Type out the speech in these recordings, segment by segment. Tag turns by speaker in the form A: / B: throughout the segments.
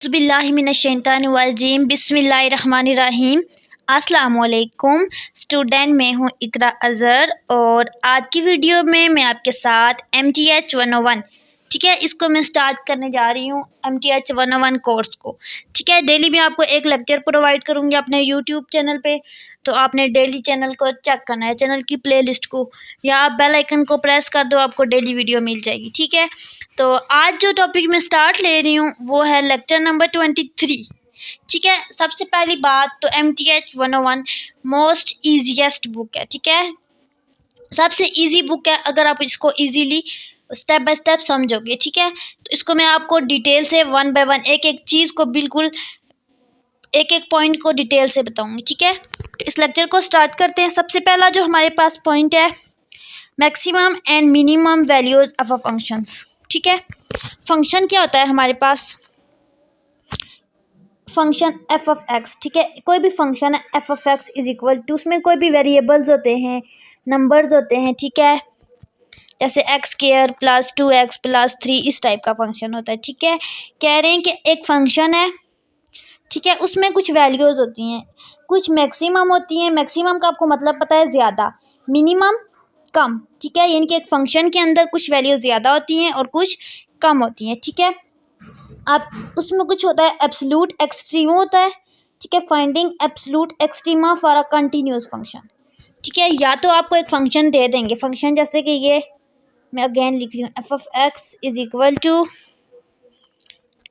A: बिस्मिल्लाहिमिनश्शैतानिर्रजीम बिस्मिल्लाहिर्रहमानिर्रहीम। अस्सलामुअलैकुम स्टूडेंट, मैं हूँ इकरा अज़हर और आज की वीडियो में मैं आपके साथ MTH 101, ठीक है, इसको मैं स्टार्ट करने जा रही हूँ MTH 101 कोर्स को। ठीक है, डेली मैं आपको एक लेक्चर प्रोवाइड करूँगी अपने यूट्यूब चैनल पे, तो आपने डेली चैनल को चेक करना है, चैनल की प्लेलिस्ट को, या आप बेल आइकन को प्रेस कर दो, आपको डेली वीडियो मिल जाएगी। ठीक है, तो आज जो टॉपिक मैं स्टार्ट ले रही हूँ वो है लेक्चर नंबर 23। ठीक है, सबसे पहली बात तो MTH 101 मोस्ट ईजीएस्ट बुक है। ठीक है, सबसे इजी बुक है, अगर आप इसको इजीली स्टेप बाय स्टेप समझोगे। ठीक है, तो इसको मैं आपको डिटेल से वन बाय वन एक एक चीज़ को बिल्कुल एक एक पॉइंट को डिटेल से बताऊंगी। ठीक है, तो इस लेक्चर को स्टार्ट करते हैं। सबसे पहला जो हमारे पास पॉइंट है, maximum and minimum values of a functions. ठीक है, फंक्शन क्या होता है हमारे पास, फंक्शन एफ ऑफ एक्स। ठीक है, कोई भी फंक्शन है f of x is equal to, उसमें कोई भी वेरिएबल्स होते हैं, नंबर्स होते हैं। ठीक है, जैसे x square plus 2x plus 3, इस टाइप का फंक्शन होता है। ठीक है, कह रहे हैं कि एक फंक्शन है, ठीक है, उसमें कुछ वैल्यूज़ होती हैं, कुछ मैक्सिमम होती हैं। मैक्सिमम का आपको मतलब पता है ज़्यादा, मिनिमम कम। ठीक है, यानी कि एक फंक्शन के अंदर कुछ वैल्यूज़ ज़्यादा होती हैं और कुछ कम होती हैं। ठीक है, आप उसमें कुछ होता है एब्सोल्यूट एक्सट्रीमा होता है। ठीक है, finding absolute extrema for a continuous function. ठीक है, या तो आपको एक फंक्शन दे देंगे, फंक्शन जैसे कि ये मैं अगेन लिख रही हूँ, f of x is equal to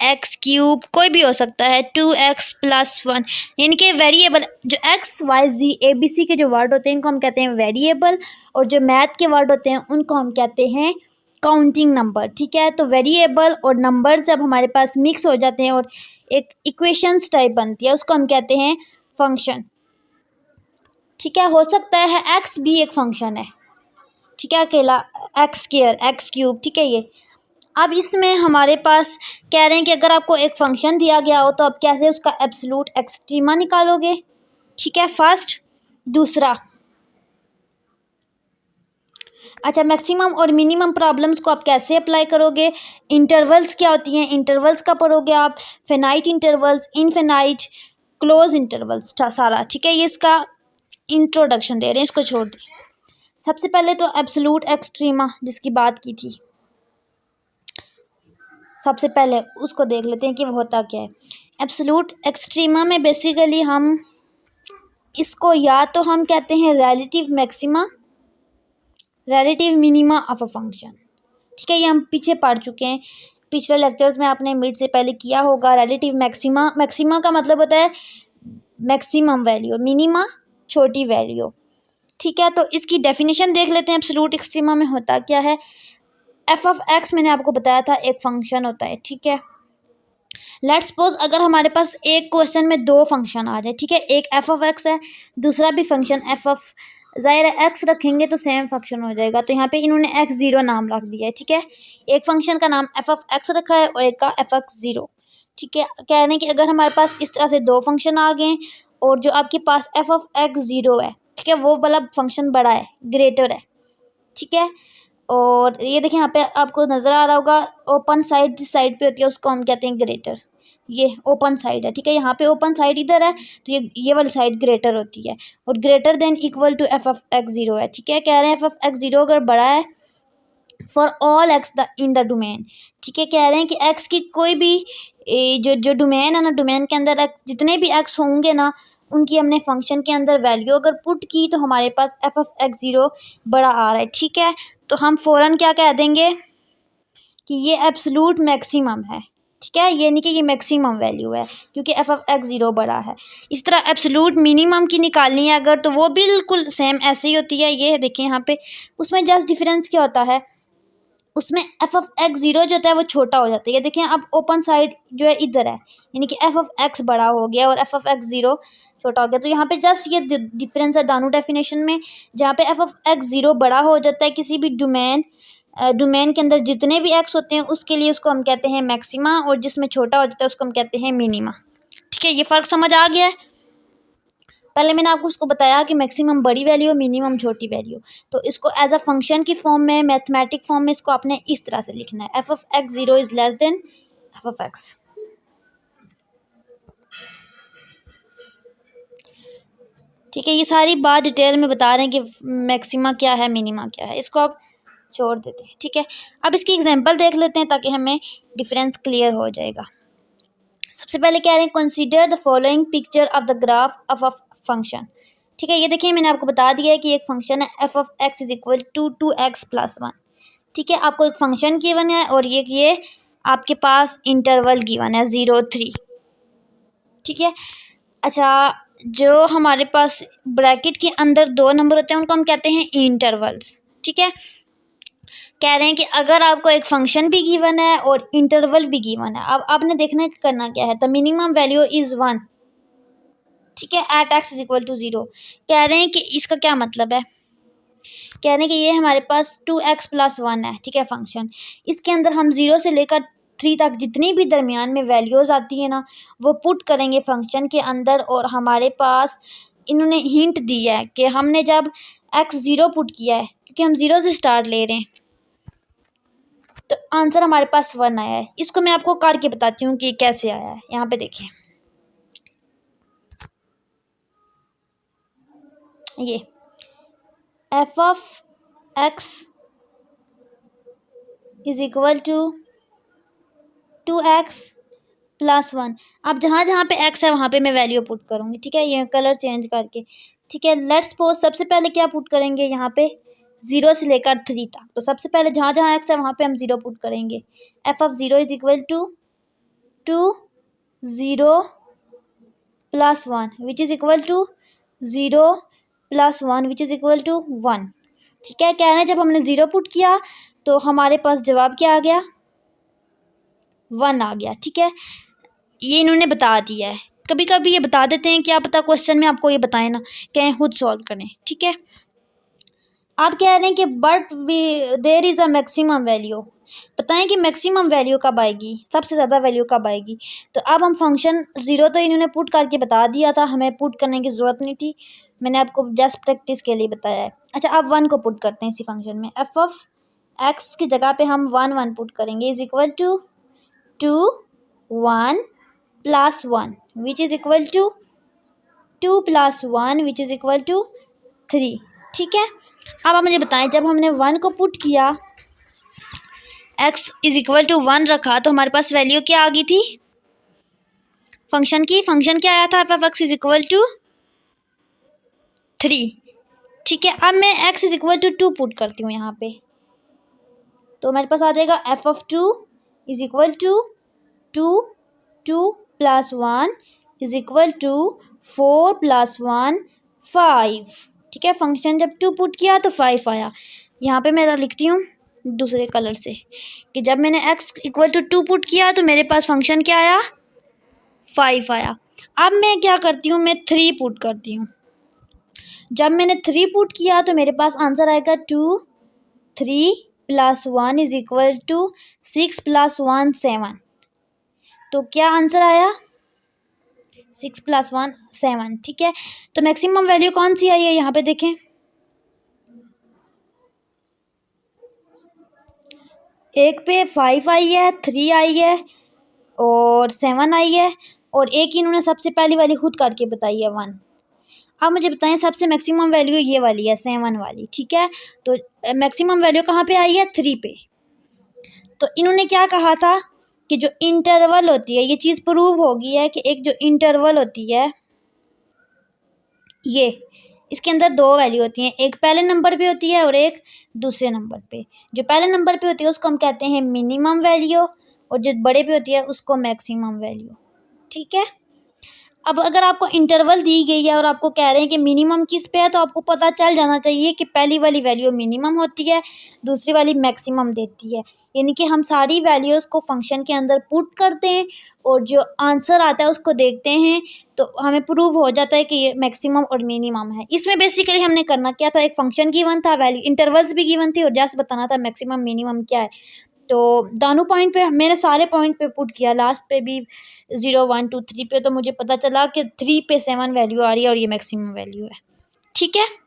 A: x cube, कोई भी हो सकता है, 2x प्लस 1, यानी कि वेरिएबल जो एक्स वाई जी ABC के जो वर्ड होते हैं इनको हम कहते हैं वेरिएबल, और जो मैथ के वर्ड होते हैं उनको हम कहते हैं काउंटिंग नंबर। ठीक है, तो वेरिएबल और नंबर जब हमारे पास मिक्स हो जाते हैं और एक इक्वेशंस टाइप बनती है, उसको हम कहते हैं फंक्शन। ठीक है, हो सकता है एक्स भी एक फंक्शन है। ठीक है, अकेला एक्स स्क्वायर एक्स क्यूब। ठीक है, ये अब इसमें हमारे पास कह रहे हैं कि अगर आपको एक फंक्शन दिया गया हो तो आप कैसे उसका एब्सोल्यूट एक्सट्रीमा निकालोगे। ठीक है, फर्स्ट। दूसरा, अच्छा, मैक्सिमम और मिनिमम प्रॉब्लम्स को आप कैसे अप्लाई करोगे, इंटरवल्स क्या होती हैं, इंटरवल्स का पढ़ोगे आप, finite intervals, infinite, close intervals, सारा। ठीक है, ये इसका इंट्रोडक्शन दे रहे हैं, इसको छोड़ दें। सबसे पहले तो एब्सोल्यूट एक्सट्रीमा जिसकी बात की थी, सबसे पहले उसको देख लेते हैं कि वो होता क्या है। एब्सोल्यूट एक्सट्रीमा में बेसिकली हम इसको या तो हम कहते हैं relative maxima, relative minima of a function. ठीक है, ये हम पीछे पढ़ चुके हैं, पिछले लेक्चर्स में आपने मिड से पहले किया होगा। रिलेटिव मैक्सिमा, मैक्सिमा का मतलब होता है मैक्सिमम वैल्यू, मिनिमा छोटी वैल्यू। ठीक है, तो इसकी डेफिनेशन देख लेते हैं एब्सोल्यूट एक्सट्रीमा में होता क्या है। एफ ऑफ एक्स मैंने आपको बताया था एक फंक्शन होता है। ठीक है, लेट्स सपोज अगर हमारे पास एक क्वेश्चन में दो फंक्शन आ जाए। ठीक है, एक एफ ऑफ एक्स है, दूसरा भी फंक्शन एफ ऑफ, ज़ाहिर है एक्स रखेंगे तो सेम फंक्शन हो जाएगा, तो यहाँ पे इन्होंने x0 नाम रख दिया है। ठीक है, एक फंक्शन का नाम एफ ऑफ एक्स रखा है और एक का एफ ऑफ 0। ठीक है, कह रहे हैं कि अगर हमारे पास इस तरह से दो फंक्शन आ गए और जो आपके पास एफ ऑफ x0 है, ठीक है, वो वाला फंक्शन बड़ा है, ग्रेटर है। ठीक है, और ये देखिए यहाँ पे आपको नज़र आ रहा होगा, ओपन साइड जिस साइड पे होती है उसको हम कहते हैं ग्रेटर। ये ओपन साइड है। ठीक है, यहाँ पे ओपन साइड इधर है, तो ये वाली साइड ग्रेटर होती है, और greater than equal to f of x0 है। ठीक है, कह रहे हैं एफ ऑफ x0 अगर बड़ा है for all x in the domain. ठीक है, कह रहे हैं कि एक्स की कोई भी जो डोमेन है ना, डोमेन के अंदर जितने भी एक्स होंगे ना, उनकी हमने फंक्शन के अंदर वैल्यू अगर पुट की तो हमारे पास एफ ऑफ x0 बड़ा आ रहा है। ठीक है, तो हम फ़ौरन क्या कह देंगे कि ये एब्सोल्यूट मैक्सिमम है। ठीक है, ये नहीं कि ये मैक्सिमम वैल्यू है, क्योंकि एफ ऑफ x0 बड़ा है। इस तरह एब्सोल्यूट मिनिमम की निकालनी है अगर, तो वो बिल्कुल सेम ऐसे ही होती है। ये देखिए यहाँ पे, उसमें जस्ट डिफरेंस क्या होता है, उसमें एफ ऑफ x0 जो होता है वो छोटा हो जाता है। ये देखिए, अब ओपन साइड जो है इधर है, यानी कि एफ ऑफ x बड़ा हो गया और एफ ऑफ x0 छोटा हो गया। तो यहाँ पे जस्ट ये डिफरेंस है दोनों डेफिनेशन में, जहाँ पे एफ ऑफ x0 बड़ा हो जाता है किसी भी डोमेन के अंदर जितने भी एक्स होते हैं उसके लिए, उसको हम कहते हैं मैक्सिमा, और जिसमें छोटा हो जाता है उसको हम कहते हैं मिनिमा। ठीक है, ये फ़र्क समझ आ गया है। पहले मैंने आपको उसको बताया कि मैक्सिमम बड़ी वैल्यू, मिनिमम छोटी वैल्यू, तो इसको एज अ फंक्शन की फॉर्म में, मैथमेटिक फॉर्म में इसको आपने इस तरह से लिखना है, f of x0 is less than F of x. ठीक है, ये सारी बात डिटेल में बता रहे हैं कि मैक्सिमा क्या है, मिनिमा क्या है, इसको आप छोड़ देते हैं। ठीक है, अब इसकी एग्जांपल देख लेते हैं ताकि हमें डिफरेंस क्लियर हो जाएगा। सबसे पहले कह रहे हैं consider the following picture of the graph of a function. ठीक है, ये देखिए मैंने आपको बता दिया है कि एक फंक्शन है f of x is equal to 2x+1। ठीक है, आपको एक फंक्शन गिवन है और ये आपके पास इंटरवल गिवन है 0-3। ठीक है, अच्छा, जो हमारे पास ब्रैकेट के अंदर दो नंबर होते हैं उनको हम कहते हैं इंटरवल्स। ठीक है, कह रहे हैं कि अगर आपको एक फंक्शन भी गिवन है और इंटरवल भी गिवन है, अब आपने देखना करना क्या है, द मिनिमम वैल्यू इज़ 1। ठीक है, at x is equal to 0। कह रहे हैं कि इसका क्या मतलब है, कह रहे हैं कि ये हमारे पास 2x+1 है। ठीक है, फंक्शन, इसके अंदर हम 0 से लेकर 3 तक जितनी भी दरमियान में वैल्यूज़ आती है ना, वो पुट करेंगे फंक्शन के अंदर। और हमारे पास इन्होंने हिंट दिया है कि हमने जब x 0 पुट किया है, क्योंकि हम 0 से स्टार्ट ले रहे हैं, तो आंसर हमारे पास 1 आया है। इसको मैं आपको करके बताती हूँ कि कैसे आया है। यहाँ पे देखिए, ये f of x is equal to 2x+1। अब जहाँ जहाँ पे x है वहाँ पे मैं वैल्यू पुट करूँगी। ठीक है, ये कलर चेंज करके। ठीक है, लेट्स सपोज सबसे पहले क्या पुट करेंगे, यहाँ पे 0 से लेकर 3 तक। तो सबसे पहले जहाँ जहाँ x है वहाँ पे हम 0 पुट करेंगे। F of 0 is equal to 0+1 which is equal to 0+1 which is equal to 1। ठीक है, कह रहे हैं जब हमने 0 पुट किया तो हमारे पास जवाब क्या आ गया, 1 आ गया। ठीक है, ये इन्होंने बता दिया है। कभी कभी ये बता देते हैं, क्या पता क्वेश्चन में आपको ये बताएं ना, कहें खुद सॉल्व करें। ठीक है, आप कह रहे हैं कि but there is a maximum value, बताएं कि मैक्सिमम वैल्यू कब आएगी, सबसे ज़्यादा वैल्यू कब आएगी। तो अब हम फंक्शन 0 तो इन्होंने पुट करके बता दिया था, हमें पुट करने की ज़रूरत नहीं थी, मैंने आपको जस्ट प्रैक्टिस के लिए बताया है। अच्छा, अब 1 को पुट करते हैं इसी फंक्शन में। एफ ऑफ एक्स की जगह पे हम 1 पुट करेंगे, is equal to 1+1 which is equal to 2+1 which is equal to 3। ठीक है, अब आप मुझे बताएं, जब हमने 1 को पुट किया, x इज इक्वल टू 1 रखा, तो हमारे पास वैल्यू क्या आ गई थी फंक्शन की, फंक्शन क्या आया था, f of x is equal to 3। ठीक है, अब मैं x is equal to 2 put करती हूँ यहाँ पे, तो हमारे पास आ जाएगा f of 2 is equal to 2+1 is equal to 4+1 5। ठीक है, फंक्शन जब 2 पुट किया तो 5 आया। यहाँ पे मैं लिखती हूँ दूसरे कलर से कि जब मैंने x इक्वल टू 2 पुट किया तो मेरे पास फंक्शन क्या आया, 5 आया। अब मैं क्या करती हूँ, मैं 3 पुट करती हूँ। जब मैंने 3 पुट किया तो मेरे पास आंसर आएगा 3+1 इज इक्वल टू 6+1 7। तो क्या आंसर आया, 6+1 7। ठीक है, तो मैक्सिमम वैल्यू कौन सी आई है, यहाँ पे देखें, एक पे 5 आई है, 3 आई है और 7 आई है, और एक इन्होंने सबसे पहली वाली खुद करके बताई है 1। अब मुझे बताएं सबसे मैक्सिमम वैल्यू ये वाली है, 7 वाली। ठीक है, तो मैक्सिमम वैल्यू कहाँ पे आई है, 3 पे। तो इन्होंने क्या कहा था कि जो इंटरवल होती है, ये चीज़ प्रूव हो गई है कि एक जो इंटरवल होती है, ये इसके अंदर 2 वैल्यू होती हैं, एक पहले नंबर पे होती है और एक दूसरे नंबर पे। जो पहले नंबर पे होती है उसको हम कहते हैं मिनिमम वैल्यू, और जो बड़े पे होती है उसको मैक्सिमम वैल्यू। ठीक है, अब अगर आपको इंटरवल दी गई है और आपको कह रहे हैं कि मिनिमम किस पे है, तो आपको पता चल जाना चाहिए कि पहली वाली वैल्यू मिनिमम होती है, दूसरी वाली मैक्सिमम देती है। यानी कि हम सारी वैल्यूज़ को फंक्शन के अंदर पुट करते हैं और जो आंसर आता है उसको देखते हैं, तो हमें प्रूव हो जाता है कि ये मैक्सिमम और मिनिमम है। इसमें बेसिकली हमने करना क्या था, एक फंक्शन गिवन था, वैल्यू इंटरवल्स भी गिवन थी, और जस्ट बताना था मैक्सिमम मिनिमम क्या है। तो दोनों पॉइंट पे मैंने सारे पॉइंट पे पुट किया, लास्ट पे भी 0 1 2 3 पे, तो मुझे पता चला कि 3 पे 7 वैल्यू आ रही है और ये मैक्सिमम वैल्यू है। ठीक है,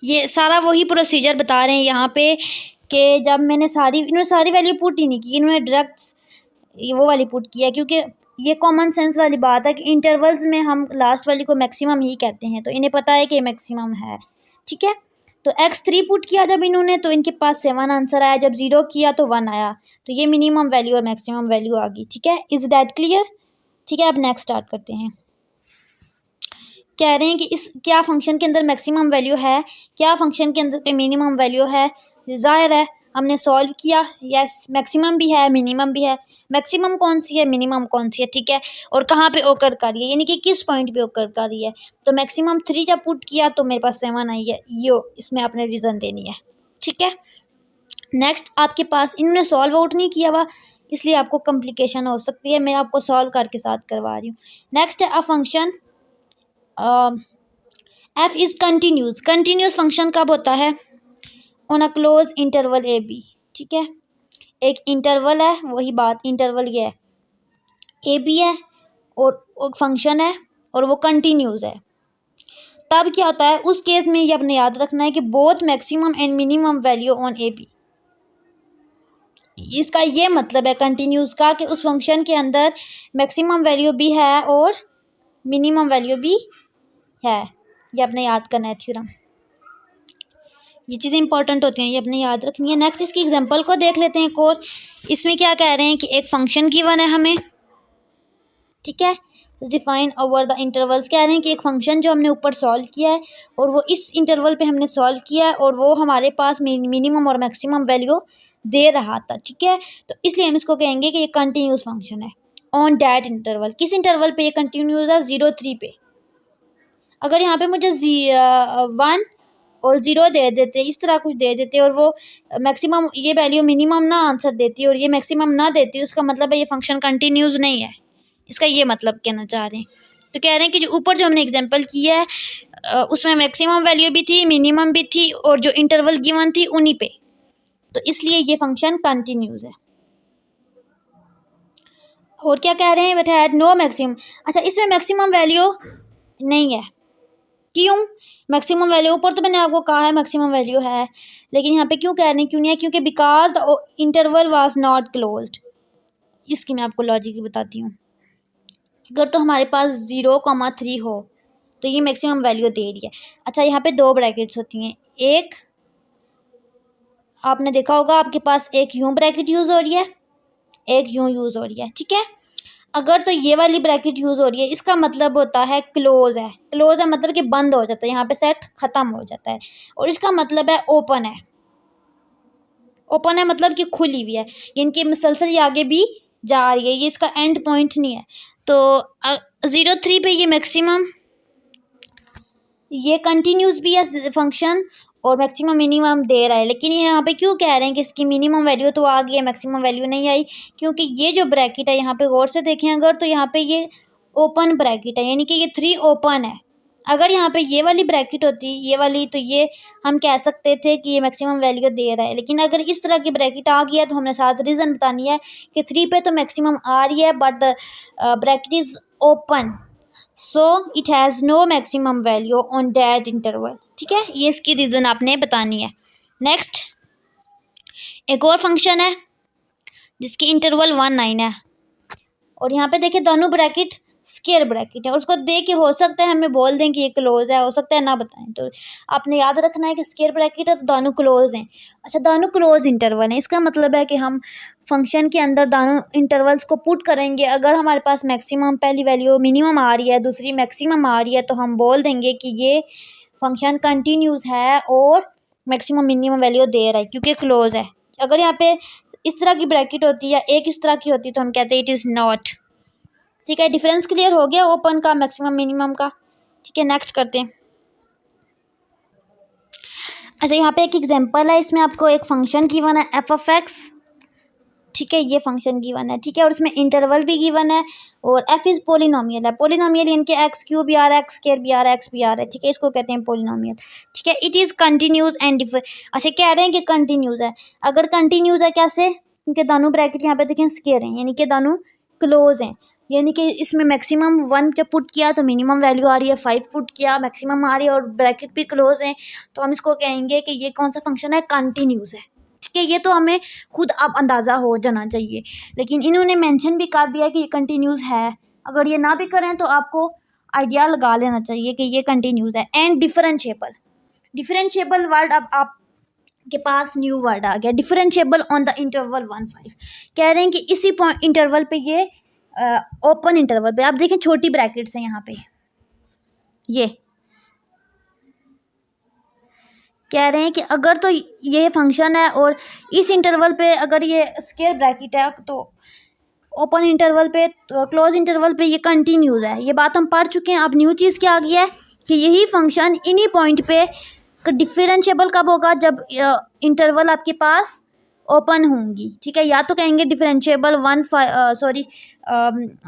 A: ये सारा वही प्रोसीजर बता रहे हैं यहाँ पे कि जब मैंने इन्होंने सारी वैल्यू पुट ही नहीं की, इन्होंने डायरेक्ट वो वाली पुट किया, क्योंकि ये कॉमन सेंस वाली बात है कि इंटरवल्स में हम लास्ट वाली को मैक्सिमम ही कहते हैं, तो इन्हें पता है कि मैक्सिमम है, ठीक है। तो x3 पुट किया जब इन्होंने, तो इनके पास 7 आंसर आया, जब 0 किया तो 1 आया, तो ये मिनिमम वैल्यू और मैक्सिमम वैल्यू आ गई, ठीक है। Is that clear? ठीक है, अब नेक्स्ट स्टार्ट करते हैं। कह रहे हैं कि इस क्या फंक्शन के अंदर मैक्सिमम वैल्यू है, क्या फंक्शन के अंदर पे मिनिमम वैल्यू है। जाहिर है हमने सॉल्व किया, यस मैक्सिमम भी है मिनिमम भी है। मैक्सिमम कौन सी है, मिनिमम कौन सी है, ठीक है, और कहाँ पे ओकर कर रही है, यानी कि किस पॉइंट पे ओकर कर रही है। तो मैक्सिमम 3 जब पुट किया तो मेरे पास 7 आई है, यो इसमें आपने रीज़न देनी है, ठीक है। नेक्स्ट आपके पास इन्होंने सॉल्व आउट नहीं किया हुआ, इसलिए आपको कॉम्प्लिकेशन हो सकती है, मैं आपको सॉल्व करके साथ करवा रही हूँ। नेक्स्ट है a function f is continuous. Continuous function कब होता है, on a close interval a b, ठीक है। एक इंटरवल है, वही बात इंटरवल ये है, ए बी है और फंक्शन है और वो कंटिन्यूस है। तब क्या होता है उस केस में, ये आपने याद रखना है कि both maximum and minimum value on a b. इसका ये मतलब है कंटिन्यूस का कि उस फंक्शन के अंदर मैक्सिमम वैल्यू भी है और मिनिमम वैल्यू भी है। ये आपने याद करना है थ्योरम, ये चीज़ें इंपॉर्टेंट होती हैं, ये अपने याद रखनी है। नेक्स्ट इसकी एग्जांपल को देख लेते हैं एक और। इसमें क्या कह रहे हैं कि एक फंक्शन गिवन है हमें, ठीक है, डिफाइन ओवर द इंटरवल्स। कह रहे हैं कि एक फंक्शन जो हमने ऊपर सॉल्व किया है और वो इस इंटरवल पे हमने सॉल्व किया है और वो हमारे पास मिनिमम और मैक्सिमम वैल्यू दे रहा था, ठीक है। तो इसलिए हम इसको कहेंगे कि ये कंटिन्यूस फंक्शन है ऑन डैट इंटरवल। किस इंटरवल पे ये कंटिन्यूस है, 0-3 पे। अगर यहाँ पे मुझे 1 और 0 दे देते, इस तरह कुछ दे देते और वो मैक्सिमम ये वैल्यू मिनिमम ना आंसर देती और ये मैक्सिमम ना देती, उसका मतलब है ये फंक्शन कंटिन्यूस नहीं है। इसका ये मतलब कहना चाह रहे हैं। तो कह रहे हैं कि जो ऊपर जो हमने एग्जांपल किया है उसमें मैक्सिमम वैल्यू भी थी, मिनिमम भी थी और जो इंटरवल गिवन थी उन्हीं पे, तो इसलिए ये फंक्शन कंटिन्यूस है। और क्या कह रहे हैं, बट हैड नो मैक्सिमम। अच्छा, इसमें मैक्सिमम वैल्यू नहीं है, क्यों? मैक्सिमम वैल्यू ऊपर तो मैंने आपको कहा है मैक्सिमम वैल्यू है, लेकिन यहाँ पे क्यों कह रहे हैं क्यों नहीं है, क्योंकि because the interval was not closed. इसकी मैं आपको लॉजिक बताती हूँ। अगर तो हमारे पास 0,3 हो तो ये मैक्सिमम वैल्यू दे रही है। अच्छा, यहाँ पे 2 ब्रैकेट्स होती हैं, एक आपने देखा होगा आपके पास एक यूं ब्रैकेट यूज़ हो रही है, एक यूं यूज़ हो रही है, ठीक है। अगर तो ये वाली ब्रैकेट यूज़ हो रही है, इसका मतलब होता है क्लोज है। क्लोज है मतलब कि बंद हो जाता है, यहाँ पे सेट ख़त्म हो जाता है। और इसका मतलब है ओपन है। ओपन है मतलब कि खुली हुई है, यानी कि मुसलसल ये आगे भी जा रही है, ये इसका एंड पॉइंट नहीं है। तो 0-3 पे ये मैक्सिमम, ये कंटिन्यूस भी है फंक्शन और मैक्सिमम मिनिमम दे रहा है, लेकिन ये यहाँ पे क्यों कह रहे हैं कि इसकी मिनिमम वैल्यू तो आ गई है, मैक्सिमम वैल्यू नहीं आई, क्योंकि ये जो ब्रैकेट है यहाँ पे गौर से देखें अगर, तो यहाँ पे ये ओपन ब्रैकेट है, यानी कि ये 3 ओपन है। अगर यहाँ पे ये वाली ब्रैकेट होती, ये वाली, तो ये हम कह सकते थे कि ये मैक्सिमम वैल्यू दे रहा है, लेकिन अगर इस तरह की ब्रैकेट आ गया तो हमने साथ रीज़न बतानी है कि 3 पे तो मैक्सिमम आ रही है but the bracket is open, so it has no maximum value on that interval, ठीक है। ये इसकी रीज़न आपने बतानी है। नेक्स्ट एक और फंक्शन है जिसकी इंटरवल 1-9 है और यहाँ पे देखिए दोनों ब्रैकेट स्क्वायर ब्रैकेट है, उसको देख के हो सकता है हमें बोल दें कि ये क्लोज है, हो सकता है ना बताएं, तो आपने याद रखना है कि स्क्वायर ब्रैकेट है तो दोनों क्लोज हैं। अच्छा, दोनों क्लोज इंटरवल हैं, इसका मतलब है कि हम फंक्शन के अंदर दोनों इंटरवल्स को पुट करेंगे। अगर हमारे पास मैक्सिमम पहली वैल्यू मिनिमम आ रही है, दूसरी मैक्सिमम आ रही है, तो हम बोल देंगे कि ये फंक्शन कंटिन्यूस है और मैक्सिमम मिनिमम वैल्यू दे रहा है क्योंकि क्लोज है। अगर यहाँ पे इस तरह की ब्रैकेट होती है या एक इस तरह की होती है तो हम कहते हैं इट इज़ नॉट, ठीक है। डिफरेंस क्लियर हो गया ओपन का, मैक्सिमम मिनिमम का, ठीक है। नेक्स्ट करते हैं। अच्छा, यहाँ पे एक एग्जांपल है, इसमें आपको एक फंक्शन गिवन है f(x), ठीक है, ये फंक्शन गिवन है, ठीक है, और इसमें इंटरवल भी गिवन है और f इज़ पोलिनोमियल है। पोलिनोमियल यानी कि x³ भी आ रहा है, x² भी आ रहा है, x भी आ रहा है, ठीक है, इसको कहते हैं पोलिनोमियल, ठीक है। इट इज़ कंटिन्यूस एंड अच्छा कह रहे हैं कि कंटिन्यूस है। अगर कंटिन्यूस है कैसे, क्योंकि दोनों ब्रैकेट यहाँ पे देखें स्क्वायर हैं, यानी कि दोनों क्लोज हैं, यानी कि इसमें मैक्सिमम 1 जब पुट किया तो मिनिमम वैल्यू आ रही है, 5 पुट किया मैक्सिमम आ रही है और ब्रैकेट भी क्लोज है, तो हम इसको कहेंगे कि ये कौन सा फंक्शन है, कंटिन्यूस है, ठीक है, ये तो हमें खुद अब अंदाज़ा हो जाना चाहिए, लेकिन इन्होंने मेंशन भी कर दिया कि ये कंटिन्यूस है। अगर ये ना भी करें तो आपको आइडिया लगा लेना चाहिए कि ये कंटिन्यूस है। एंड डिफरेंशिएबल, डिफरेंशिएबल वर्ड अब आपके पास न्यू वर्ड आ गया, डिफरेंशिएबल ऑन द इंटरवल 1-5। कह रहे हैं कि इसी पॉइंट इंटरवल पे ये ओपन इंटरवल पे आप देखें छोटी ब्रैकेट्स हैं यहाँ पे, ये कह रहे हैं कि अगर तो ये फंक्शन है और इस इंटरवल पे अगर ये स्क्वायर ब्रैकेट है तो ओपन इंटरवल पे, क्लोज इंटरवल पे ये कंटिन्यूज है। ये बात हम पढ़ चुके हैं। अब न्यू चीज़ क्या आ गया है कि यही फंक्शन इन्हीं पॉइंट पे डिफरेंशिएबल कब होगा, जब इंटरवल आपके पास ओपन होंगी, ठीक है। या तो कहेंगे डिफरेंशिएबल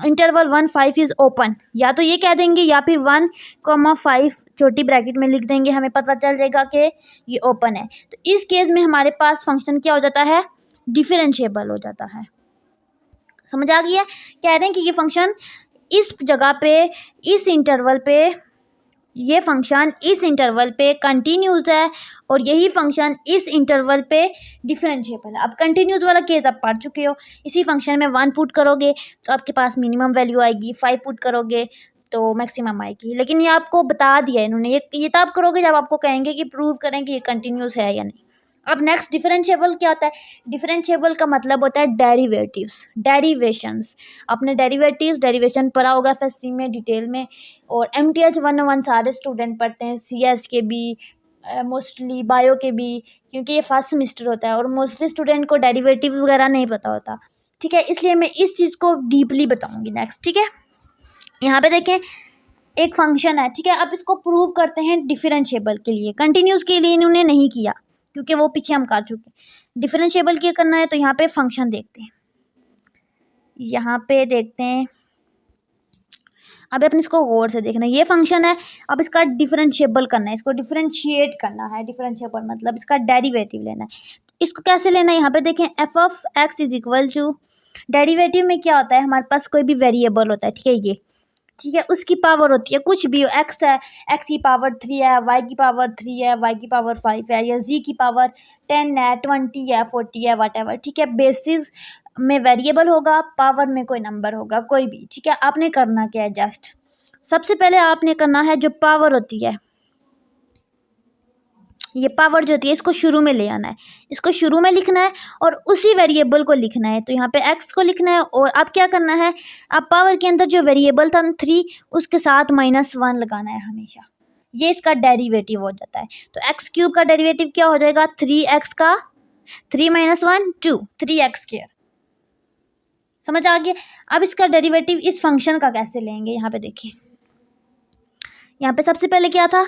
A: इंटरवल 1-5 इज़ ओपन, या तो ये कह देंगे, या फिर 1-5 छोटी ब्रैकेट में लिख देंगे, हमें पता चल जाएगा कि ये ओपन है। तो इस केस में हमारे पास फंक्शन क्या हो जाता है, डिफरेंशिएबल हो जाता है। समझ आ गई है। कह रहे हैं कि ये फंक्शन इस जगह पे, इस इंटरवल पे, ये फंक्शन इस इंटरवल पे कंटिन्यूस है और यही फंक्शन इस इंटरवल पे डिफरेंशिएबल है। अब कंटिन्यूस वाला केस आप पढ़ चुके हो। इसी फंक्शन में 1 पुट करोगे तो आपके पास मिनिमम वैल्यू आएगी, 5 पुट करोगे तो मैक्सिमम आएगी। लेकिन ये आपको बता दिया इन्होंने, ये तब करोगे जब आपको कहेंगे कि प्रूव करें कि ये कंटिन्यूस है या नहीं। अब नेक्स्ट डिफरेंशिएबल क्या होता है, डिफरेंशिएबल का मतलब होता है डेरिवेटिव्स, डेरिवेशंस। आपने डेरिवेशन पढ़ा होगा एफएससी में डिटेल में, और MTH 101 सारे स्टूडेंट पढ़ते हैं, CS के भी, मोस्टली बायो के भी, क्योंकि ये फर्स्ट सेमेस्टर होता है और मोस्टली स्टूडेंट को डेरिवेटिव वगैरह नहीं पता होता, ठीक है। इसलिए मैं इस चीज़ को डीपली बताऊँगी नेक्स्ट, ठीक है। यहाँ पे देखें एक फंक्शन है, ठीक है। अब इसको प्रूव करते हैं डिफरेंशिएबल के लिए, कंटिन्यूस के लिए इन्होंने नहीं किया क्योंकि वो पीछे हम कर चुके हैं। डिफरेंशिएबल क्या करना है तो यहाँ पे फंक्शन देखते हैं, यहाँ पे देखते हैं। अब अपन इसको गौर से देखना है, ये फंक्शन है। अब इसका डिफरेंशिएबल करना है, इसको डिफरेंशिएट करना है। डिफरेंशिएबल मतलब इसका डेरिवेटिव लेना है। इसको कैसे लेना है, यहाँ पे देखें f(x) is equal to, derivative में क्या होता है, हमारे पास कोई भी वेरिएबल होता है, ठीक है, ये, ठीक है, उसकी पावर होती है कुछ भी हो, x है, x की पावर 3 है, y की पावर 3 है, y की पावर 5 है, या z की पावर 10 है, 20 है, 40 है, वट, ठीक है। बेसिस में वेरिएबल होगा, पावर में कोई नंबर होगा, कोई भी, ठीक है। आपने करना क्या है, जस्ट सबसे पहले आपने करना है जो पावर होती है, ये पावर जो होती है इसको शुरू में ले आना है, इसको शुरू में लिखना है और उसी वेरिएबल को लिखना है। तो यहाँ पे x को लिखना है और अब क्या करना है, अब पावर के अंदर जो वेरिएबल था 3, उसके साथ -1 लगाना है हमेशा। ये इसका डेरिवेटिव हो जाता है। तो x³ का डेरिवेटिव क्या हो जाएगा, 3x का 3 - 1 2, 3x²। समझ आ गया। अब इसका डेरिवेटिव इस फंक्शन का कैसे लेंगे, यहाँ पे देखिए, यहाँ पे सबसे पहले क्या था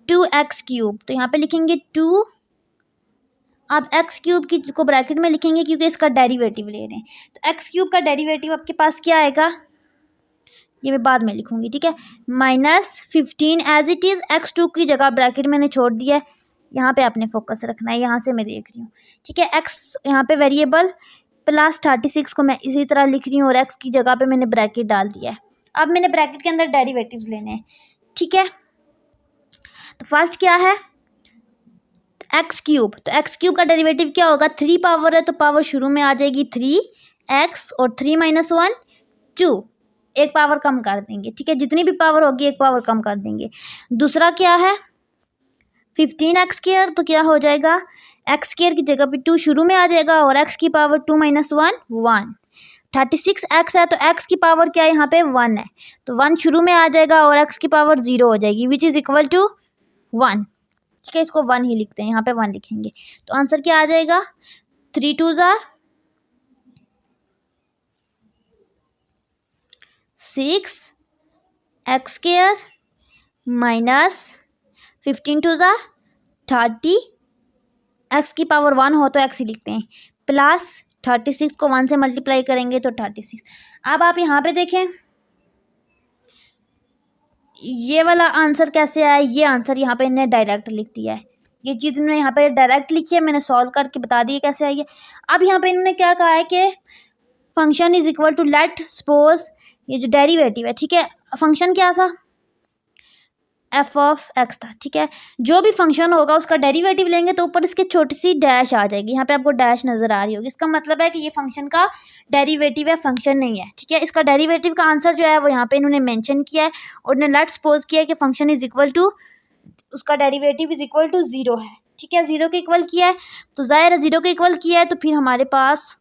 A: 2x³, तो यहाँ पे लिखेंगे 2, आप x³ की को ब्रैकेट में लिखेंगे क्योंकि इसका डेरिवेटिव ले रहे हैं। तो x³ का डेरिवेटिव आपके पास क्या आएगा, ये मैं बाद में लिखूंगी, ठीक है, -15 एज इट इज़, x2 की जगह ब्रैकेट मैंने छोड़ दिया है, यहाँ पे आपने फोकस रखना है, यहाँ से मैं देख रही हूँ, ठीक है। x यहाँ पे वेरिएबल +36 को मैं इसी तरह लिख रही हूँ और x की जगह पे मैंने ब्रैकेट डाल दिया है। अब मैंने ब्रैकेट के अंदर डेरिवेटिव्स लेने हैं, ठीक है। तो फर्स्ट क्या है x³, तो x³ का डेरिवेटिव क्या होगा, 3 पावर है तो पावर शुरू में आ जाएगी 3x और 3 - 1 2, एक पावर कम कर देंगे, ठीक है। जितनी भी पावर होगी एक पावर कम कर देंगे। दूसरा क्या है 15x², तो क्या हो जाएगा x² की जगह पे 2 शुरू में आ जाएगा और x की पावर 2 - 1 1। 36x है तो x की पावर क्या है यहाँ पे 1 है, तो 1 शुरू में आ जाएगा और x की पावर 0 हो जाएगी, विच इज़ इक्वल टू 1, ठीक है। इसको 1 ही लिखते हैं, यहाँ पे 1 लिखेंगे। तो आंसर क्या आ जाएगा, 3 2 6 x² -15 2 30, x की पावर 1 हो तो x ही लिखते हैं, प्लस 36 को 1 से मल्टीप्लाई करेंगे तो 36। अब आप यहाँ पे देखें ये वाला आंसर कैसे आया, ये आंसर यहाँ पे इन्हें डायरेक्ट लिख दिया है, ये चीज़ इन्होंने यहाँ पे डायरेक्ट लिखी है, मैंने सॉल्व करके बता दी कैसे आई है। अब यहाँ पे इन्होंने क्या कहा है कि function is equal to, let suppose ये जो डेरिवेटिव है, ठीक है, फंक्शन क्या था एफ ऑफ एक्स था, ठीक है। जो भी फंक्शन होगा उसका डेरिवेटिव लेंगे तो ऊपर इसके छोटी सी डैश आ जाएगी, यहाँ पे आपको डैश नज़र आ रही होगी। इसका मतलब है कि ये फंक्शन का डेरिवेटिव है, फंक्शन नहीं है, ठीक है। इसका डेरिवेटिव का आंसर जो है वो यहाँ पे इन्होंने मेंशन किया है और उन्होंने लेट्स सपोज किया है कि फंक्शन इज इक्वल टू, उसका डेरिवेटिव इज इक्वल टू 0 है, ठीक है। 0 के इक्वल किया है तो ज़ाहिर है 0 के इक्वल किया है तो फिर हमारे पास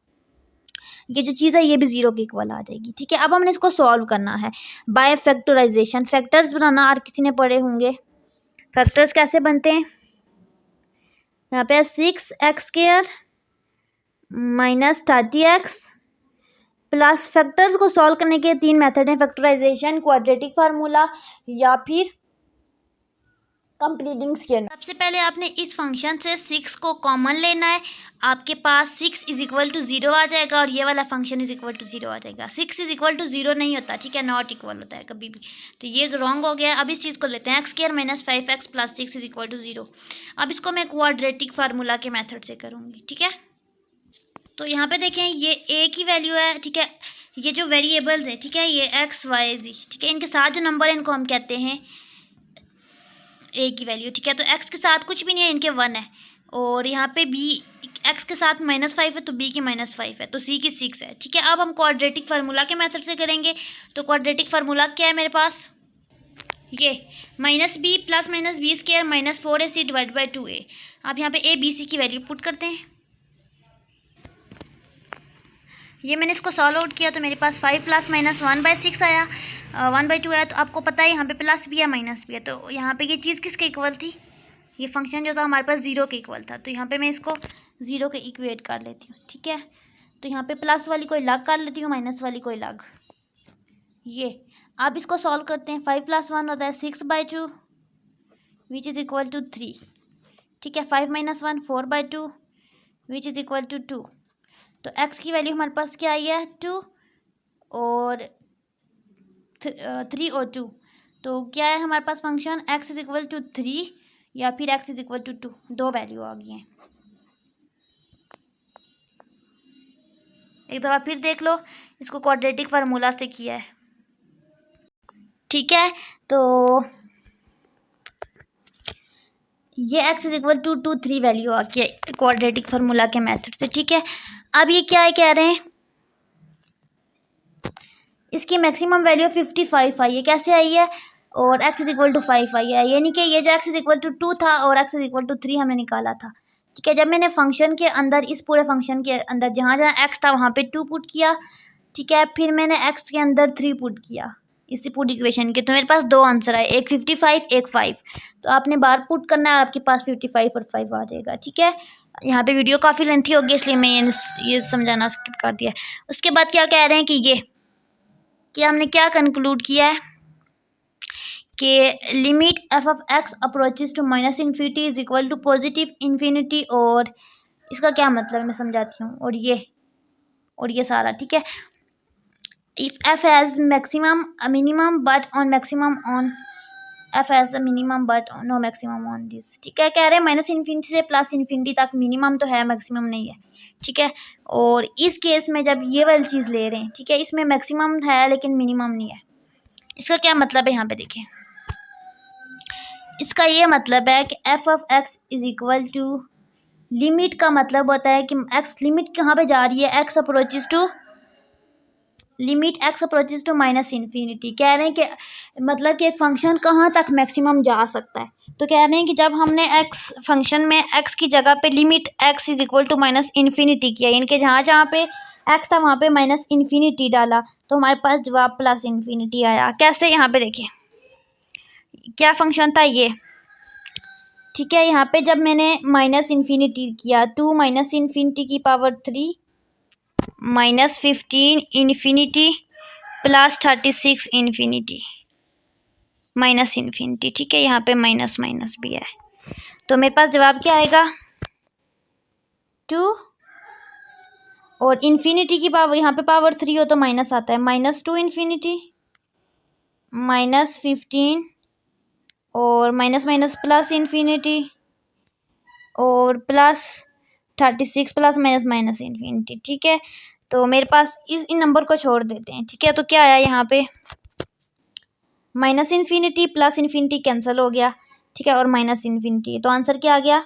A: ये जो चीज़ है ये भी 0 के इक्वल आ जाएगी, ठीक है। अब हमने इसको सॉल्व करना है बाय फैक्टराइजेशन। फैक्टर्स बनाना हर किसी ने पढ़े होंगे। फैक्टर्स कैसे बनते हैं, यहाँ पे 6x² minus 30x plus, factors को सॉल्व करने के 3 मेथड हैं, फैक्टराइजेशन, क्वाड्रेटिक फार्मूला या फिर कंप्लीटिंग स्केयर। सबसे पहले आपने इस फंक्शन से 6 को कॉमन लेना है, आपके पास 6 इज इक्वल टू 0 आ जाएगा और ये वाला फंक्शन इज इक्वल टू 0 आ जाएगा। 6 इज इक्वल टू 0 नहीं होता, ठीक है, नॉट इक्वल होता है कभी भी, तो ये रॉन्ग हो गया। अब इस चीज़ को लेते हैं x² minus 5x plus 6 is equal to 0। अब इसको मैं क्वाड्रेटिक फार्मूला के मेथड से करूँगी, ठीक है। तो यहाँ पे देखें ये a की वैल्यू है, ठीक है, ये जो वेरिएबल्स हैं, ठीक है, ये x y z, ठीक है, इनके साथ जो नंबर है इनको हम कहते हैं a की वैल्यू, ठीक है। तो x के साथ कुछ भी नहीं है, इनके 1 है, और यहाँ पे b x के साथ -5 है तो b की -5 है, तो c की 6 है, ठीक है। अब हम क्वाड्रेटिक फार्मूला के मेथड से करेंगे। तो क्वाड्रेटिक फार्मूला क्या है मेरे पास, ये -b plus -b² minus 4ac divide by 2a। अब यहाँ पे a b c की वैल्यू पुट करते हैं। ये मैंने इसको सॉल्व आउट किया तो मेरे पास 5 प्लस माइनस 1/6 आया, 1/2 आया। तो आपको पता है यहाँ पे प्लस भी है माइनस भी है, तो यहाँ पे ये चीज़ किसके इक्वल थी, ये फंक्शन जो था हमारे पास 0 के इक्वल था, तो यहाँ पे मैं इसको 0 के इक्वेट कर लेती हूँ, ठीक है। तो यहाँ पे प्लस वाली को अलग कर लेती हूँ, माइनस वाली को अलग। ये आप इसको सॉल्व करते हैं, 5 + 1 होता है 6/2 विच इज़ इक्वल टू 3, ठीक है। 5 - 1 4/2 विच इज़ इक्वल टू 2। तो x की वैल्यू हमारे पास क्या आई है 2 और 3 और 2, तो क्या है हमारे पास function x is equal to 3 या फिर x इज इक्वल टू 2, दो वैल्यू आ गई हैं। एक दफ़ा फिर देख लो, इसको क्वाड्रेटिक फार्मूला से किया है, ठीक है। तो ये x is equal to 2 3 value आ गई है क्वाड्रेटिक फार्मूला के मेथड से, ठीक है। अब ये क्या है कह रहे हैं, इसकी मैक्सिमम वैल्यू 55 आई है, कैसे आई है, और x इज इक्वल टू 5 आई है, यानी कि ये जो x इज इक्वल टू 2 था और x इज इक्वल टू 3 हमने निकाला था, ठीक है। जब मैंने फंक्शन के अंदर, इस पूरे फंक्शन के अंदर जहाँ जहाँ x था वहाँ पे 2 पुट किया, ठीक है, फिर मैंने x के अंदर 3 पुट किया इसी पूरी इक्वेशन के, तो मेरे पास 2 आंसर आए, एक 55 एक 5। तो आपने बार पुट करना है, आपके पास 55 और 5 आ जाएगा, ठीक है। यहाँ पे वीडियो काफ़ी लेंथी होगी इसलिए मैं ये समझाना स्किप कर दिया। उसके बाद क्या कह रहे हैं कि हमने क्या कंक्लूड किया है कि limit f of x approaches to -∞ is equal to positive infinity, और इसका क्या मतलब है मैं समझाती हूँ, और ये सारा, ठीक है। If f has maximum minimum but on maximum on f has minimum but no maximum on this, ठीक है। कह रहे हैं -∞ से +∞ तक मिनिमम तो है, मैक्सिमम नहीं है, ठीक है। और इस केस में जब ये वाली चीज़ ले रहे हैं, ठीक है, इसमें मैक्सिमम है लेकिन मिनिमम नहीं है। इसका क्या मतलब है यहाँ पे देखें, इसका ये मतलब है कि f of x is equal to, limit का मतलब होता है कि x लिमिट कहाँ पे जा रही है, x अप्रोचेस टू -∞। कह रहे हैं कि मतलब कि एक फंक्शन कहाँ तक मैक्सिमम जा सकता है, तो कह रहे हैं कि जब हमने x फंक्शन में x की जगह पे limit x is equal to -∞ किया, इनके जहाँ जहाँ पे x था वहाँ पे -∞ डाला, तो हमारे पास जवाब +∞ आया। कैसे, यहाँ पे देखिए क्या फंक्शन था ये, ठीक है। यहाँ पे जब मैंने -∞ किया, 2 -∞ की पावर 3 -15 इन्फिनिटी प्लस 36 इन्फिनिटी -∞, ठीक है। यहाँ पे माइनस माइनस भी है, तो मेरे पास जवाब क्या आएगा 2, और इन्फिनिटी की पावर, यहाँ पे पावर 3 हो तो माइनस आता है, -2 इन्फिनिटी -15 और माइनस माइनस प्लस इन्फिनिटी और plus 36 plus minus minus infinity, ठीक है। तो मेरे पास इन नंबर को छोड़ देते हैं, ठीक है। तो क्या आया यहाँ पे minus infinity plus infinity cancel हो गया, ठीक है, और माइनस इन्फिनिटी, तो आंसर क्या आ गया?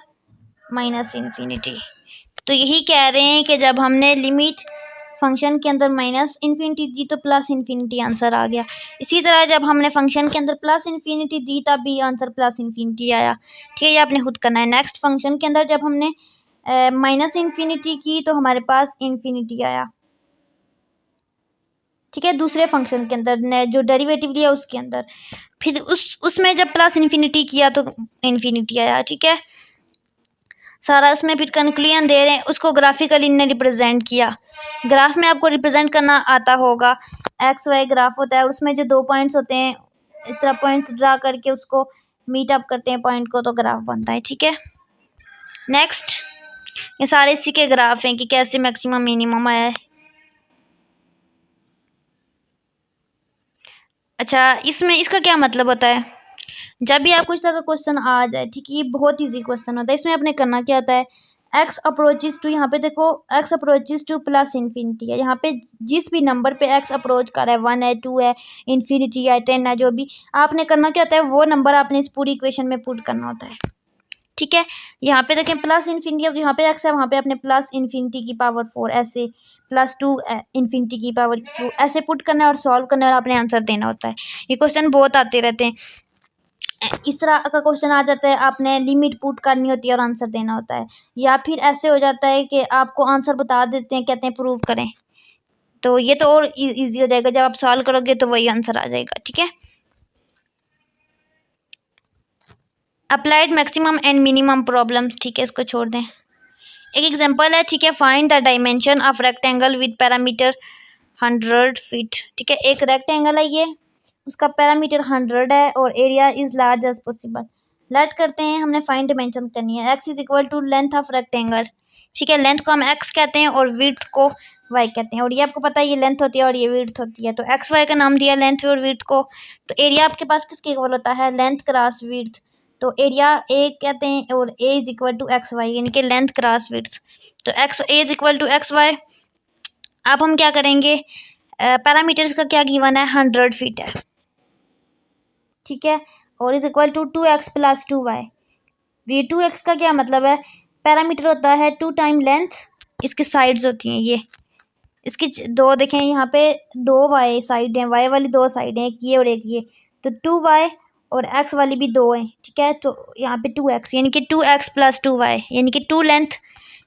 A: Minus infinity. तो यही कह रहे हैं कि जब हमने लिमिट फंक्शन के अंदर माइनस इन्फिनिटी दी तो प्लस इन्फिनिटी आंसर आ गया। इसी तरह जब हमने फंक्शन के अंदर प्लस इन्फिनिटी दी तब भी आंसर प्लस इन्फिनिटी आया, ठीक है, ये आपने खुद करना है। नेक्स्ट फंक्शन के अंदर जब हमने माइनस इन्फिनिटी की तो हमारे पास इन्फिनिटी आया, ठीक है, दूसरे फंक्शन के अंदर जो डेरिवेटिव लिया उसके अंदर। फिर उसमें जब प्लस इन्फिनिटी किया तो इन्फिनिटी आया, ठीक है। सारा उसमें फिर कंक्लूजन दे रहे हैं, उसको ग्राफिकली इनने रिप्रेजेंट किया। ग्राफ में आपको रिप्रेजेंट करना आता होगा, एक्स वाई ग्राफ होता है, उसमें जो 2 पॉइंट्स होते हैं इस तरह पॉइंट्स ड्रा करके उसको मीट अप करते हैं पॉइंट को, तो ग्राफ बनता है, ठीक है। नेक्स्ट, ये सारे इसी के ग्राफ हैं कि कैसे मैक्सिमम मिनिमम आया है। अच्छा, इसमें इसका क्या मतलब होता है? जब भी आपको इस तरह का क्वेश्चन आ जाए, ठीक है, ये बहुत इजी क्वेश्चन होता है। इसमें आपने करना क्या होता है, एक्स अप्रोचेज टू, यहाँ पे देखो x approaches two plus infinity है, यहाँ पे जिस भी नंबर पे एक्स अप्रोच कर रहा है, 1 है, 2 है, इन्फिनिटी है, 10 है, जो भी आपने करना क्या होता है, वो नंबर आपने इस पूरी इक्वेशन में पुट करना होता है, ठीक है। यहाँ पे देखें प्लस इन्फिनिटी, तो यहाँ पे एक्स है, वहाँ पे आपने प्लस इन्फिनिटी की पावर 4 ऐसे, +2 इन्फिनिटी की पावर 2 ऐसे पुट करना है और सॉल्व करना है और आपने आंसर देना होता है। ये क्वेश्चन बहुत आते रहते हैं, इस तरह का क्वेश्चन आ जाता है, आपने लिमिट पुट करनी होती है और आंसर देना होता है, या फिर ऐसे हो जाता है कि आपको आंसर बता देते हैं, कहते हैं प्रूव करें, तो ये तो और इजी हो जाएगा, जब आप सॉल्व करोगे तो वही आंसर आ जाएगा, ठीक है। Applied maximum and minimum problems, ठीक है, इसको छोड़ दें। एक एग्जांपल है, ठीक है, find the dimension of rectangle with parameter 100 feet, ठीक है, एक रेक्टेंगल है ये, उसका पैरामीटर 100 है और area is large as possible. Let करते हैं, हमने फाइंड डायमेंशन करनी है, x is equal to length of rectangle, ठीक है, लेंथ को हम एक्स कहते हैं और विड्थ को वाई कहते हैं, और ये आपको पता है ये लेंथ होती है और ये विड्थ होती है, तो एक्स वाई का नाम दिया लेंथ और विड्थ को। तो एरिया आपके पास किसके इक्वल होता है, लेंथ क्रॉस विड्थ, तो एरिया ए कहते हैं और A is equal to X Y, यानी कि लेंथ क्रॉस विड्थ, तो X A is equal to X Y. अब हम क्या करेंगे, पैरामीटर्स का क्या गिवन है, 100 फीट है, ठीक है, और is equal to 2x + 2y। ये 2x का क्या मतलब है, पैरामीटर होता है 2 टाइम लेंथ, इसकी साइड्स होती हैं ये, इसकी दो देखें यहाँ पे 2 y साइड हैं, y वाली 2 साइड हैं, एक ये और एक ये, तो 2y और x वाली भी 2 हैं, ठीक है, तो यहाँ पे 2x यानी कि 2x + 2y, यानी कि 2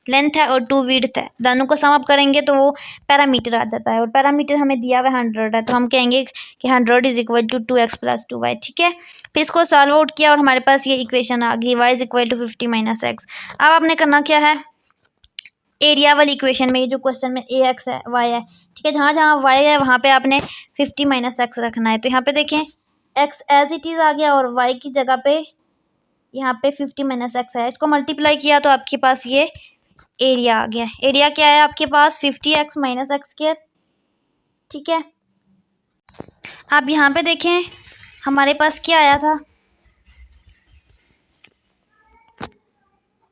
A: लेंथ है और 2 विड्थ है, दोनों को सम अप करेंगे तो वो पैरामीटर आ जाता है, और पैरामीटर हमें दिया हुआ 100 है, तो हम कहेंगे कि 100 is equal to 2x + 2y, ठीक है। फिर इसको सॉल्व आउट किया और हमारे पास ये इक्वेशन आ गई, y is equal to 50 - x। अब आपने करना क्या है, एरिया वाली इक्वेशन में, ये जो क्वेश्चन में ए एक्स है वाई है, ठीक है, जहाँ जहाँ वाई है वहाँ पे आपने 50 - x रखना है, तो यहाँ पे देखें एक्स एज इट इज़ आ गया और वाई की जगह पे यहाँ पे 50 - x है, इसको मल्टीप्लाई किया तो आपके पास ये एरिया आ गया। एरिया क्या है आपके पास, 50x - x², ठीक है। आप यहाँ पे देखें हमारे पास क्या आया था,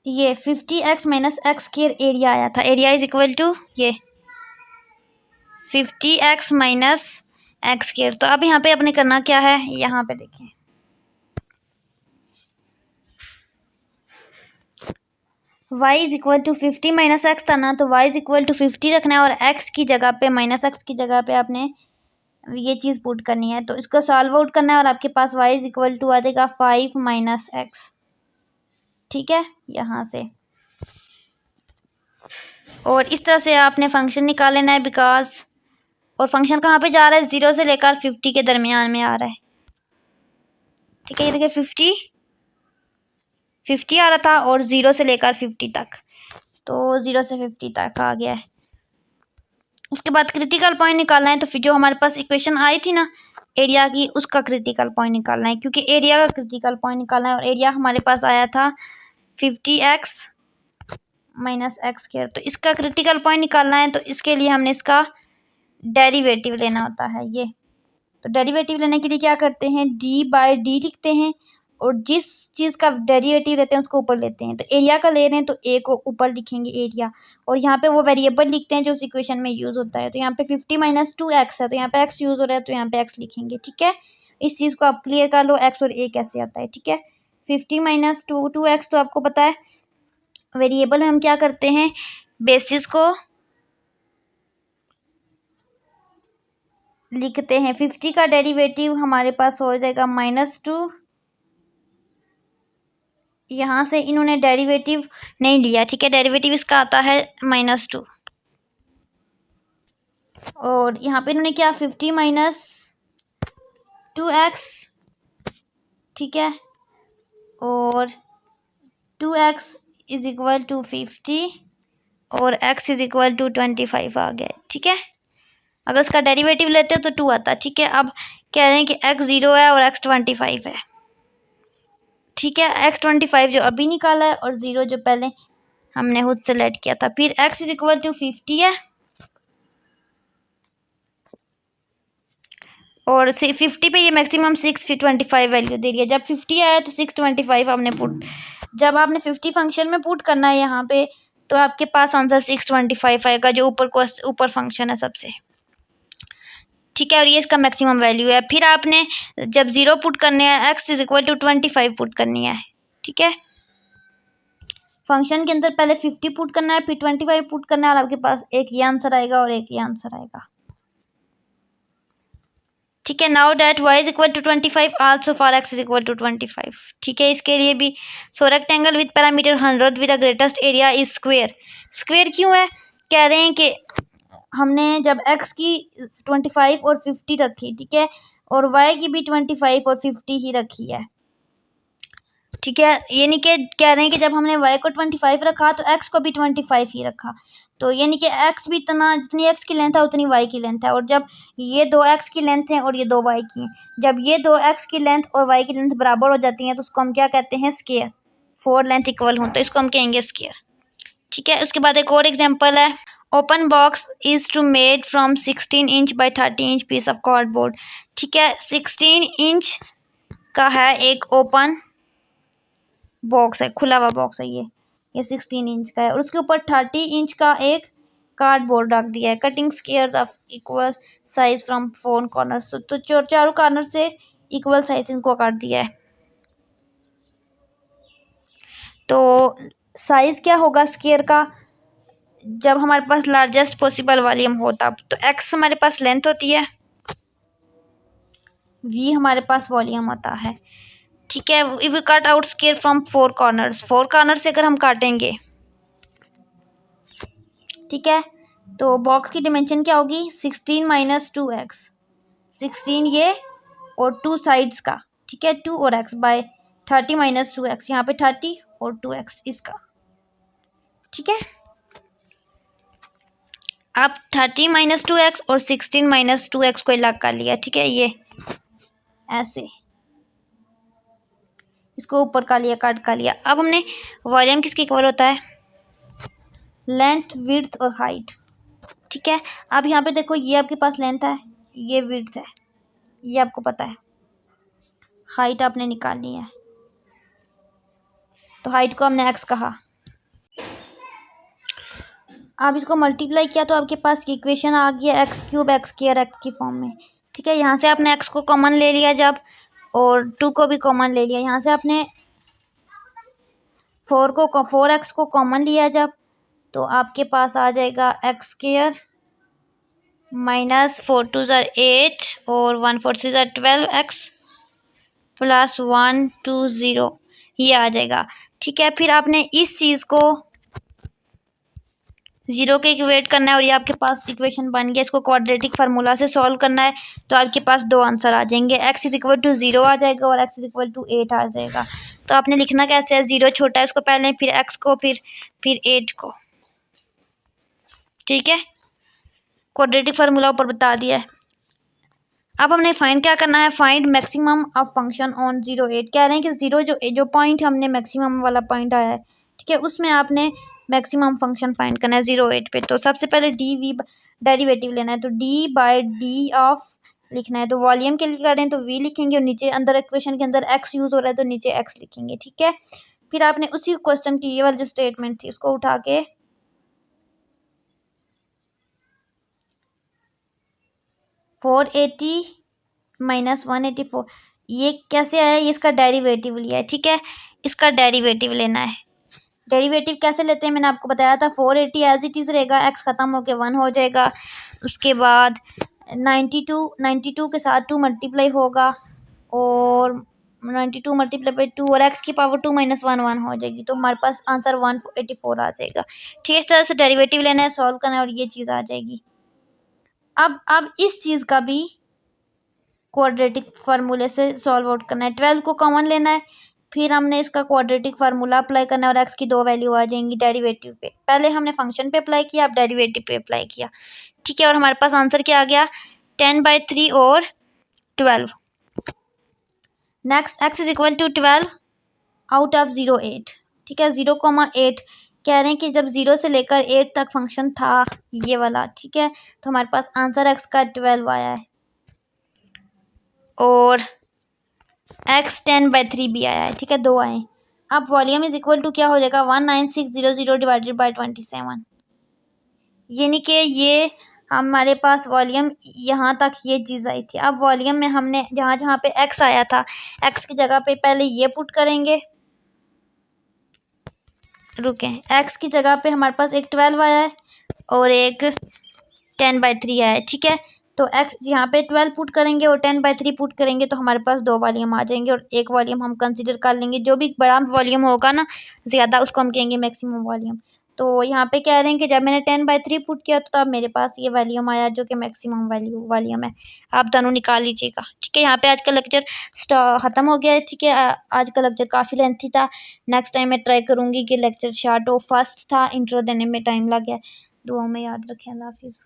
A: ये 50x - x² एरिया आया था, एरिया इज इक्वल टू ये 50x - x²। तो अब यहाँ पे आपने करना क्या है, यहाँ पे देखें y is equal to 50 - x था ना, तो y इज इक्वल टू 50 रखना है और x की जगह पे -x की जगह पे आपने ये चीज़ पुट करनी है, तो इसको सॉल्व आउट करना है और आपके पास y इज इक्वल टू आ जाएगा 5 - x, ठीक है, यहाँ से। और इस तरह से आपने फंक्शन निकाल लेना है, बिकॉज और फंक्शन कहाँ पे जा रहा है, 0 से लेकर 50 के दरमियान में आ रहा है, ठीक है, ये देखिए 50 आ रहा था और 0 से लेकर 50 तक, तो 0 से 50 तक आ गया है। उसके बाद क्रिटिकल पॉइंट निकालना है, तो फिर जो हमारे पास इक्वेशन आई थी ना एरिया की, उसका क्रिटिकल पॉइंट निकालना है, क्योंकि एरिया का क्रिटिकल पॉइंट निकालना है और एरिया हमारे पास आया था 50x - x², तो इसका क्रिटिकल पॉइंट निकालना है, तो इसके लिए हमने इसका डेरिवेटिव लेना होता है ये, तो डेरिवेटिव लेने के लिए क्या करते हैं, d/d लिखते हैं और जिस चीज़ का डेरिवेटिव लेते हैं उसको ऊपर लेते हैं, तो एरिया का ले रहे हैं तो ए को ऊपर लिखेंगे एरिया, और यहाँ पे वो वेरिएबल लिखते हैं जो उस इक्वेशन में यूज़ होता है, तो यहाँ पे 50 - 2x है, तो यहाँ पे x यूज़ हो रहा है तो यहाँ पे x लिखेंगे, ठीक है। इस चीज़ को आप क्लियर कर लो, एक्स और ए कैसे आता है। ठीक है, 50 माइनस 2x तो आपको पता है। वेरिएबल में हम क्या करते हैं, बेसिस को लिखते हैं। 50 का डेरिवेटिव हमारे पास हो जाएगा -2। यहाँ से इन्होंने डेरिवेटिव नहीं लिया, ठीक है, डेरिवेटिव इसका आता है -2। और यहाँ पे इन्होंने क्या 50 माइनस 2x, ठीक है, और 2x इज इक्वल टू 50 और x इज इक्वल टू 25 आ गया। ठीक है, अगर इसका डेरिवेटिव लेते हो तो 2 आता है। ठीक है, अब कह रहे हैं कि x 0 है और x 25 है। ठीक है, x 25 जो अभी निकाला है और 0 जो पहले हमने खुद सेलेक्ट किया था। फिर x इज इक्वल टू 50 है और 50 पे ये मैक्सिमम 625 वैल्यू दे रही है। जब 50 आया तो 625 हमने पुट, जब आपने 50 फंक्शन में पुट करना है यहाँ पे, तो आपके पास आंसर 625 आएगा, जो ऊपर फंक्शन है सबसे। ठीक है, और ये इसका मैक्सिमम वैल्यू है। फिर आपने जब 0 पुट करने हैं, x is equal to 25 put करनी है। ठीक है, फंक्शन के अंदर पहले 50 पुट करना है, फिर 25 पुट करना है, और आपके पास एक ये आंसर आएगा और एक ये आंसर आएगा। ठीक है, now that y is equal to 25 also for x is equal to 25। ठीक है, इसके लिए भी so rectangle with parameter 100 with the greatest area is square. Square क्यों है, कह रहे हैं कि हमने जब x की 25 और 50 रखी, ठीक है, और y की भी 25 और 50 ही रखी है। ठीक है, ये नहीं कि कह रहे हैं कि जब हमने y को 25 रखा तो x को भी 25 ही रखा, तो ये नहीं कि x भी इतना, जितनी x की लेंथ है उतनी y की लेंथ है। और जब ये 2x की लेंथ है और ये 2y की हैं, जब ये 2x की लेंथ और y की लेंथ बराबर हो जाती हैं तो उसको हम क्या कहते हैं, स्क्वायर। 4 लेंथ इक्वल हो तो इसको हम कहेंगे स्क्वायर। ठीक है, उसके बाद एक और एग्जाम्पल है, open box is to made from 16 inch by 30 inch piece of cardboard. ठीक है, 16 इंच का है एक ओपन बॉक्स है, खुला हुआ बॉक्स है ये 16 इंच का है, और उसके ऊपर 30 इंच का एक कार्डबोर्ड रख दिया है। Cutting squares of equal size from 4 corners, तो चारों कॉर्नर से इक्वल साइज इनको काट दिया है। तो साइज क्या होगा स्क्वायर का, जब हमारे पास लार्जेस्ट पॉसिबल वॉल्यूम हो तब, तो x हमारे पास लेंथ होती है, v हमारे पास वॉल्यूम होता है। ठीक है, if we cut out square from 4 corners, 4 corner से अगर हम काटेंगे, ठीक है, तो बॉक्स की डिमेंशन क्या होगी, 16 माइनस 2x, 16 ये और 2 साइड्स का, ठीक है, 2 और x बाय 30 माइनस 2x, यहाँ पे 30 और 2x इसका। ठीक है, आप 30 माइनस 2x और 16 माइनस 2x को अलग कर लिया। ठीक है, ये ऐसे इसको ऊपर का लिया, कट कर लिया। अब हमने वॉल्यूम किसके इक्वल होता है, लेंथ, विड्थ और हाइट। ठीक है, अब यहाँ पे देखो, ये आपके पास लेंथ है, ये विड्थ है, ये आपको पता है, हाइट आपने निकालनी है, तो हाइट को हमने x कहा। अब इसको मल्टीप्लाई किया तो आपके पास इक्वेशन आ गया x³ x² x की फॉर्म में। ठीक है, यहाँ से आपने x को कॉमन ले लिया जब, और 2 को भी कॉमन ले लिया। यहाँ से आपने 4x को कॉमन लिया जब, तो आपके पास आ जाएगा x² माइनस 4 2 ज़ा 8 और 1 4 3 ज़ा 12x प्लस 1 2 0, ये आ जाएगा। ठीक है, फिर आपने इस चीज़ को 0 के इक्वेट करना है और ये आपके पास इक्वेशन बन गया। इसको क्वाड्रेटिक फार्मूला से सॉल्व करना है, तो आपके पास 2 आंसर आ जाएंगे, x इज इक्वल टू 0 आ जाएगा और x इज इक्वल टू 8 आ जाएगा। तो आपने लिखना कैसे है, 0 छोटा है उसको पहले, फिर x को, फिर 8 को। ठीक है, क्वाड्रेटिक फार्मूला ऊपर बता दिया है। अब हमने फाइंड क्या करना है, find maximum of function on 0 8। कह रहे हैं कि 0 जो पॉइंट हमने मैक्सिमम वाला पॉइंट आया है, ठीक है, उसमें आपने मैक्सिमम फंक्शन फाइंड करना है 0 8 पे। तो सबसे पहले डी डेरिवेटिव लेना है, तो डी बाय डी ऑफ लिखना है। तो वॉल्यूम के लिए करें तो v लिखेंगे, और नीचे अंदर इक्वेशन के अंदर x यूज़ हो रहा है तो नीचे x लिखेंगे। ठीक है, फिर आपने उसी क्वेश्चन की ये वाली जो स्टेटमेंट थी उसको उठा के 480 -184। ये कैसे आया, ये इसका डेरिवेटिव लिया है, ठीक है। इसका डेरिवेटिव लेना है। डेरिवेटिव कैसे लेते हैं मैंने आपको बताया था। 480 एज इट इज़ रहेगा, एक्स ख़त्म होके 1 हो जाएगा। उसके बाद 92 के साथ 2 मल्टीप्लाई होगा और 92 मल्टीप्लाई बाई 2 और एक्स की पावर 2 -1 1 हो जाएगी। तो हमारे पास आंसर 184 आ जाएगा। ठीक है, इस तरह से डेरिवेटिव लेना है, सॉल्व करना है और ये चीज़ आ जाएगी। अब इस चीज़ का भी क्वाड्रेटिक फार्मूले से सॉल्व आउट करना है। 12 को कॉमन लेना है, फिर हमने इसका क्वाड्रेटिक फार्मूला अप्लाई करना है और एक्स की 2 वैल्यू आ जाएंगी डेरिवेटिव पे। पहले हमने फंक्शन पे अप्लाई किया, अब डेरिवेटिव पे अप्लाई किया, ठीक है। और हमारे पास आंसर क्या आ गया, 10/3 और 12। Next x is equal to 12 out of 0 8, ठीक है। 0,8 कह रहे हैं कि जब 0 से लेकर 8 तक फंक्शन था ये वाला, ठीक है। तो हमारे पास आंसर एक्स का 12 आया है और एक्स 10/3 भी आया है, ठीक है, 2 आए। अब वॉल्यूम इज इक्वल टू क्या हो जाएगा, 19600 डिवाइडेड बाई 27, यानी कि ये हमारे पास वॉल्यूम यहाँ तक ये चीज़ आई थी। अब वॉल्यूम में हमने जहाँ जहाँ पे एक्स आया था, एक्स की जगह पे पहले ये पुट करेंगे, रुकें, एक्स की जगह पे हमारे पास एक 12 आया है और एक 10/3 आया है, ठीक है। तो एक्स यहाँ पे 12 पुट करेंगे और 10/3 पुट करेंगे तो हमारे पास 2 वॉल्यूम आ जाएंगे और एक वॉल्यूम हम कंसिडर कर लेंगे। जो भी बड़ा वॉल्यूम होगा ना ज़्यादा, उसको हम कहेंगे मैक्सिमम वॉल्यूम। तो यहाँ पे कह रहे हैं कि जब मैंने 10/3 पुट किया तो तब मेरे पास ये वॉल्यूम आया जो कि मैक्सिमम वॉल्यूम है। आप दोनों निकाल लीजिएगा, ठीक है। यहाँ पे आज का लेक्चर ख़त्म हो गया है, ठीक है। आज का लेक्चर काफ़ी लेंथी था। नेक्स्ट टाइम मैं ट्राई करूँगी कि लेक्चर शॉर्ट हो। फर्स्ट था, इंट्रो देने में टाइम लग गया। दुआ में याद रखें। अल्लाह हाफिज़।